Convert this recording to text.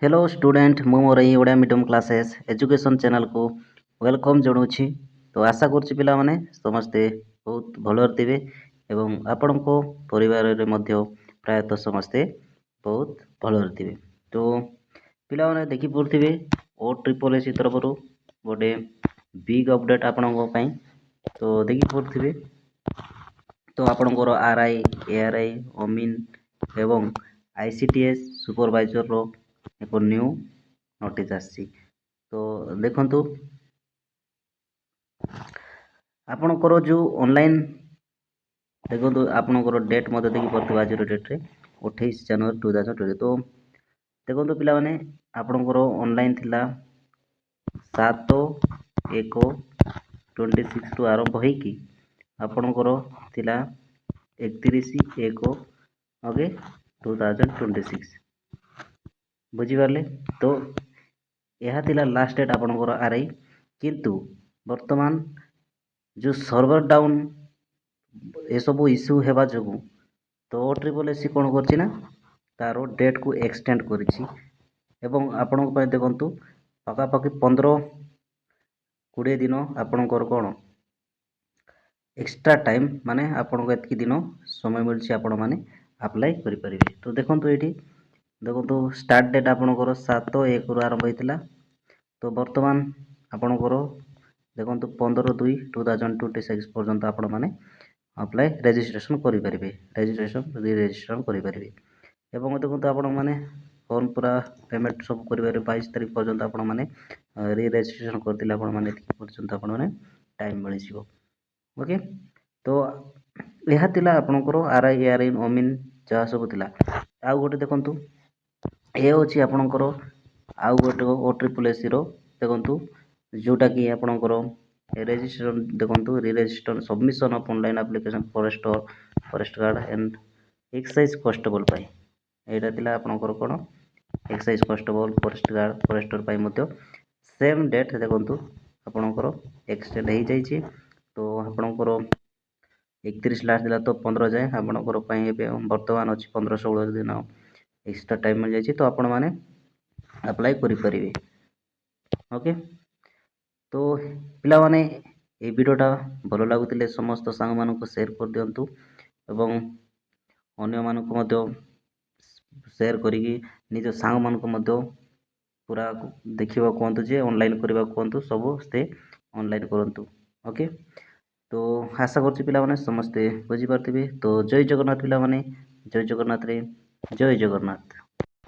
Hello student मु मोर ये Odia medium classes education channel को वेलकम जनाऊँगी। तो आशा करुच्ची पिला माने समस्ते बहुत भलर थे एवं आपण को परिवार रे मध्य प्रायतः समस्ते बहुत भलर थे। तो पिला माने देखि पड़े ओ ट्रिपल एसी तरफ गोटे बिग अपडेट आपण तो देखि पड़े। तो आपणकर आर आई एआर आई अमीन एवं आईसीटीएस सुपरवाइजर रो एक न्यू नोटिस आसी। तो देखंतु आपणकर जो ऑनलाइन देखो आपणकर डेट मत देखी पड़े आज डेट्रे 28 जनवरी 2020। तो देखो पिला माने आपणकर ऑनलाइन थिला 7/1/26 टू आरंभ होईकी आपणकर थिला 31/1/2026 बुझीपारे। तो यह थिला लास्ट डेट आपणकर आर आई किंतु वर्तमान जो सर्वर डाउन एसबू इश्यू हेबा जोगु तो ट्रिपल एसी कौन करछि ना तार डेट को एक्सटेंड करिछि एवं आपन को देखंतु पाखापाखि 15-20 दिन आपणकर कौन एक्स्ट्रा टाइम माने आपन को एतकी दिन समय मिलछि आपण माने अप्लाई करि परिबे। तो देखंतु एठी देखंतु स्टार्ट डेट आपणकर 7/1 रु आरंभ होइतिला। तो वर्तमान आपणकर देखंतु 15/2/2026 पर्यंत आपण माने अप्लाई रेजिस्ट्रेशन करि परिबे। रेजिस्ट्रेशन करि परिबे एवं देखंतु आपण माने फॉर्म पूरा पेमेंट सब करिबारे 22 तारिख पर्यंत आपण माने री रेजिस्ट्रेशन करथिले आपण माने पर्यंत आपण माने टाइम मिलि जिवो। ओके। तो यह थिला आपणकर आर आई एआर आई अमीन जहाँ सब थिला। आउ गोटे देखंतु ए होछि आपणकर आउ गोटे ओ ट्रिपल एसी रो देखंतु जोटा कि आपणकर रेजिस्ट्रेशन देखंतु re registration submission of online application forest guard and excise constable पाई एटा थिला आपणकर कोन एक्साइज कॉन्स्टेबल फॉरेस्टर पाई मध्य सेम डेट देखंतु आपणकर एक्सटेंड हो जाइए। तो आपणकर 31 लास्ट दिला तो 15 जाए आपणकर वर्तमान अच्छी 15-16 दिन एक्स्ट्रा टाइम मिल जाइए। तो आपण माने अप्लाई करि परिबे। ओके। तो पिला माने ए वीडियोटा भल लागुतिले समस्त सांग मानको शेयर कर दियंतु एवं अन्य मानको मध्य शेयर करिकी निज सांग मानको मध्य पूरा देखिबा कहंतु जे ऑनलाइन करबा कहंतु सब से ऑनलाइन करंतु। ओके। तो आशा करछि पिला माने समस्ते बुझी पारथिबे। तो जय जगन्नाथ पिला माने जय जगन्नाथ रे जय जगन्नाथ।